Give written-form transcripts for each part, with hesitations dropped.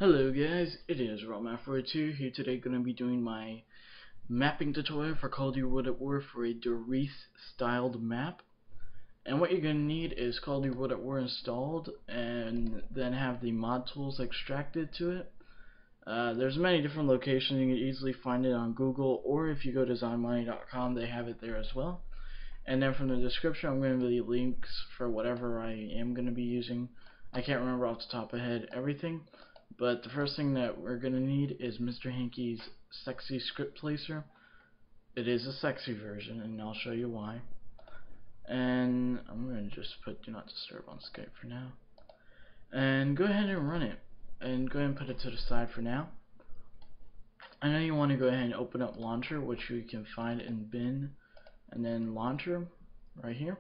Hello guys, it is RobMap42 here today, going to be doing my mapping tutorial for Call of Duty World at War for a Riese styled map. And what you're going to need is Call of Duty World at War installed and then have the mod tools extracted to it. There's many different locations, you can easily find it on Google, or if you go to designmoney.com they have it there as well. And then from the description I'm going to leave links for whatever I am going to be using. I can't remember off the top of my head everything. But the first thing that we're going to need is Mr.Hankey's sexy script placer. It is a sexy version, and I'll show you why. And I'm going to just put do not disturb on Skype for now. And go ahead and run it. And go ahead and put it to the side for now. I know you want to go ahead and open up Launcher, which you can find in Bin, and then Launcher, right here.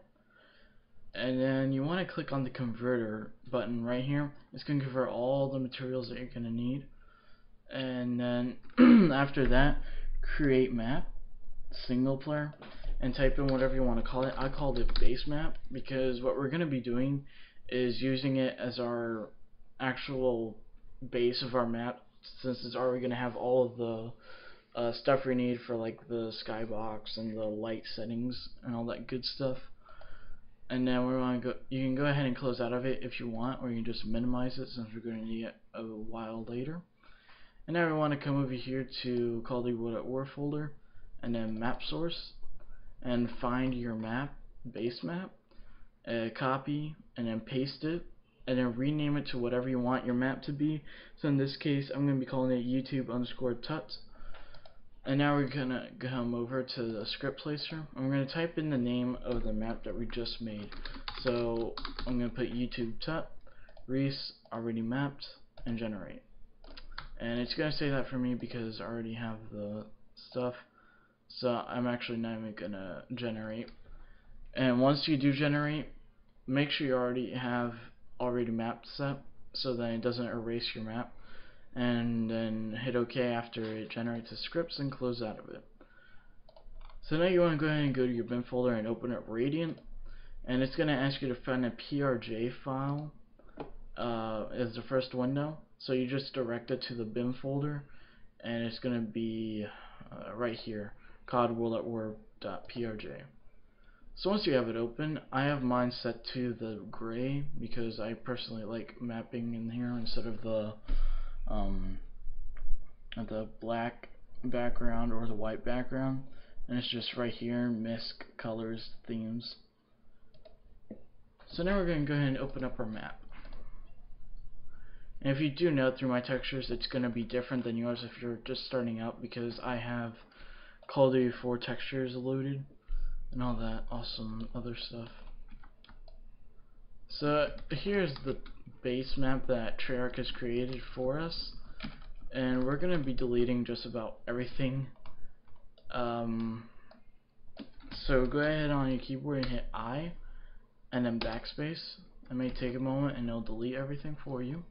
And then you want to click on the Converter button right here. It's going to convert all the materials that you're going to need. And then after that, create map, single player, and type in whatever you want to call it. I called it base map because what we're going to be doing is using it as our actual base of our map, since it's already going to have all of the stuff we need for like the skybox and the light settings and all that good stuff. And then we want to go. You can go ahead and close out of it if you want, or you can just minimize it since we're going to need it a while later. And now we want to come over here to Call of Duty World at War folder, and then map source, and find your map, base map, copy, and then paste it, and then rename it to whatever you want your map to be. So in this case, I'm going to be calling it YouTube_tut. And now we're going to come over to the script placer. I'm going to type in the name of the map that we just made. So I'm going to put YouTube tut, Riese already mapped, and generate. And it's going to say that for me because I already have the stuff. So I'm actually not even going to generate. And once you do generate, make sure you already have already mapped set so that it doesn't erase your map. And then hit OK after it generates the scripts and close out of it. So now you want to go ahead and go to your bin folder and open up Radiant. And it's going to ask you to find a PRJ file as the first window. So you just direct it to the bin folder, and it's going to be right here, codworldatwar.prj. So once you have it open, I have mine set to the gray because I personally like mapping in here instead of the black background or the white background, and it's just right here, misc, colors, themes. So now we're going to go ahead and open up our map. And if you do note through my textures, it's going to be different than yours if you're just starting out, because I have Call of Duty 4 textures loaded and all that awesome other stuff. So here's the base map that Treyarch has created for us, and we're going to be deleting just about everything. So go ahead on your keyboard and hit I and then backspace. It may take a moment and it'll delete everything for you.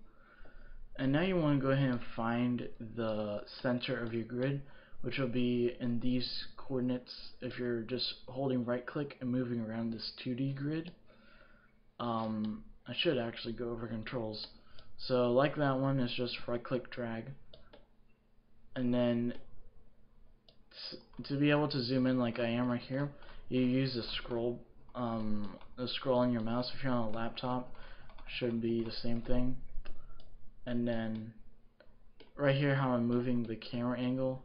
And now you want to go ahead and find the center of your grid, which will be in these coordinates if you're just holding right click and moving around this 2D grid. I should actually go over controls. So like that one, it's just right click drag, and then to be able to zoom in like I am right here, you use the scroll on your mouse. If you're on a laptop, should be the same thing. And then right here, how I'm moving the camera angle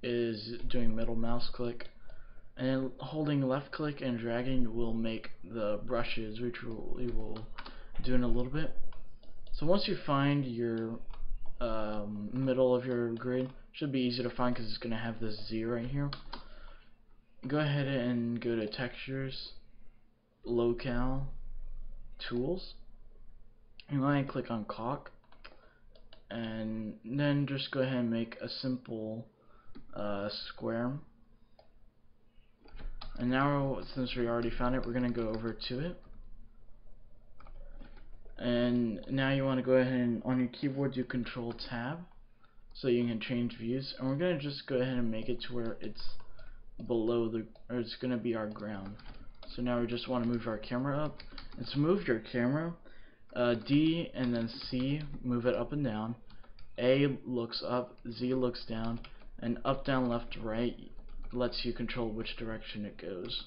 is doing middle mouse click, and then holding left click and dragging will make the brushes, which we will do in a little bit. So once you find your middle of your grid, should be easy to find because it's going to have this Z right here. Go ahead and go to textures, locale, tools. You want to click on caulk, and then just go ahead and make a simple square. And now, since we already found it, we're going to go over to it. And now you want to go ahead and on your keyboard do Control Tab so you can change views. And we're going to just go ahead and make it to where it's below the, or it's going to be our ground. So now we just want to move our camera up. And to move your camera, D and then C, move it up and down. A looks up, Z looks down, and up, down, left, right lets you control which direction it goes.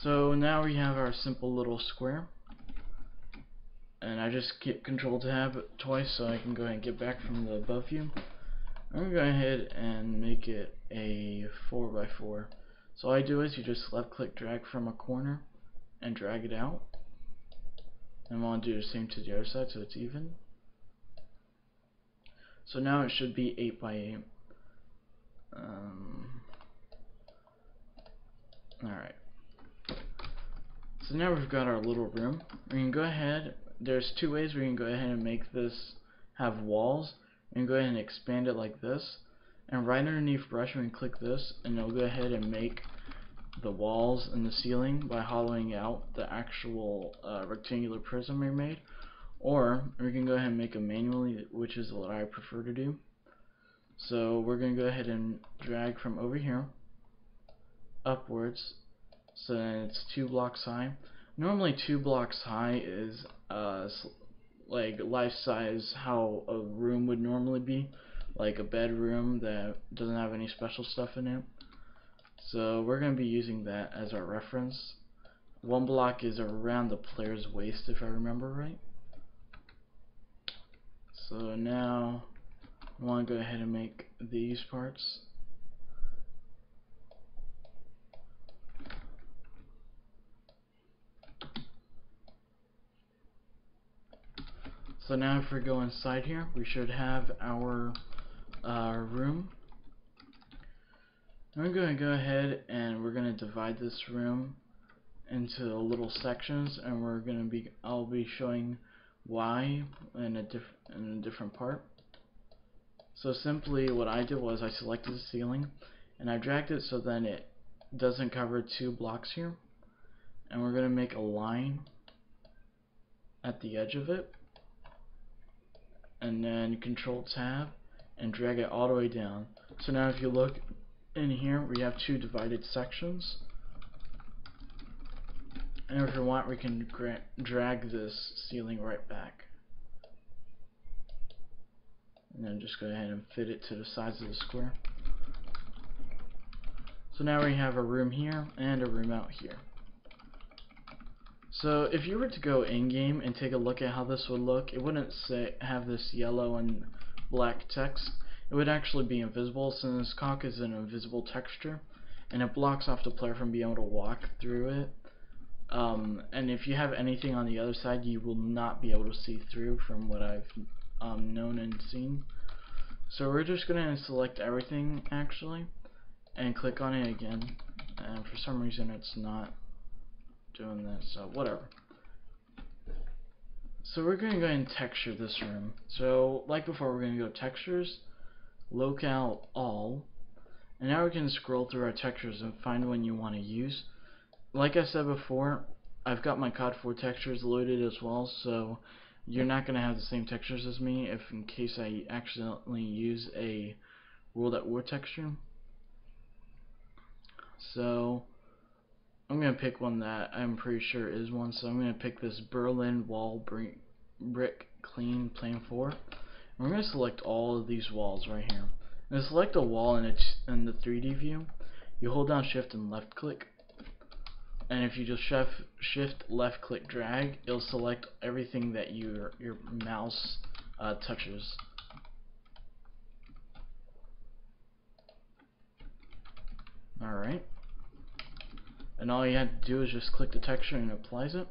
So now we have our simple little square, and I just hit Control Tab twice so I can go ahead and get back from the above view. I'm going to go ahead and make it a 4x4. So all I do is you just left click drag from a corner and drag it out. And I want to do the same to the other side so it's even. So now it should be 8x8. Alright. So now we've got our little room. We can go ahead, there's two ways we can go ahead and make this have walls. We can go ahead and expand it like this. And right underneath brush we can click this and it'll go ahead and make the walls and the ceiling by hollowing out the actual rectangular prism we made. Or we can go ahead and make them manually, which is what I prefer to do. So we're going to go ahead and drag from over here upwards so then it's 2 blocks high. Normally 2 blocks high is like life size how a room would normally be, like a bedroom that doesn't have any special stuff in it. So we're going to be using that as our reference. 1 block is around the player's waist if I remember right. So now I want to go ahead and make these parts. So now if we go inside here, we should have our room. I'm going to go ahead and we're going to divide this room into little sections, and I'll be showing why in a different part. So simply what I did was I selected the ceiling and I dragged it so then it doesn't cover 2 blocks here, and we're going to make a line at the edge of it and then Control Tab and drag it all the way down. So now if you look in here we have 2 divided sections, and if we want we can drag this ceiling right back and then just go ahead and fit it to the size of the square. So now we have a room here and a room out here. So if you were to go in-game and take a look at how this would look, it wouldn't have this yellow and black text. It would actually be invisible, since caulk is an invisible texture and it blocks off the player from being able to walk through it. And if you have anything on the other side, you will not be able to see through, from what I've known and seen. So we're just going to select everything actually and click on it again, and for some reason it's not doing this, so whatever. So we're going to go ahead and texture this room. So like before, we're going to go textures, locale all, and now we can scroll through our textures and find one you want to use. Like I said before, I've got my COD 4 textures loaded as well, so you're not going to have the same textures as me if in case I accidentally use a World at War texture. So I'm going to pick one that I'm pretty sure is one, so I'm going to pick this Berlin wall brick clean plane 4. And we're going to select all of these walls right here. And to select a wall in the 3D view, you hold down shift and left click, and if you just shift left click drag, it'll select everything that your mouse touches. Alright, and all you have to do is just click the texture and it applies it.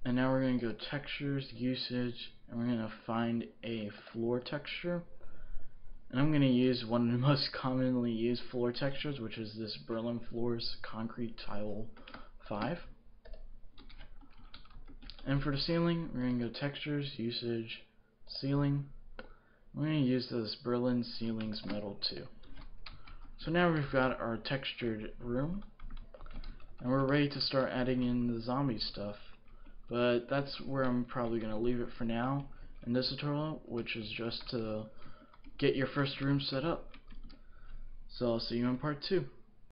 And now we're going to go textures, usage, and we're going to find a floor texture. And I'm going to use one of the most commonly used floor textures, which is this Berlin Floors Concrete Tile 5. And for the ceiling, we're going to go textures, usage, ceiling. We're going to use this Berlin Ceilings Metal 2. So now we've got our textured room, and we're ready to start adding in the zombie stuff. But that's where I'm probably going to leave it for now in this tutorial, which is just to get your first room set up. So I'll see you in part 2.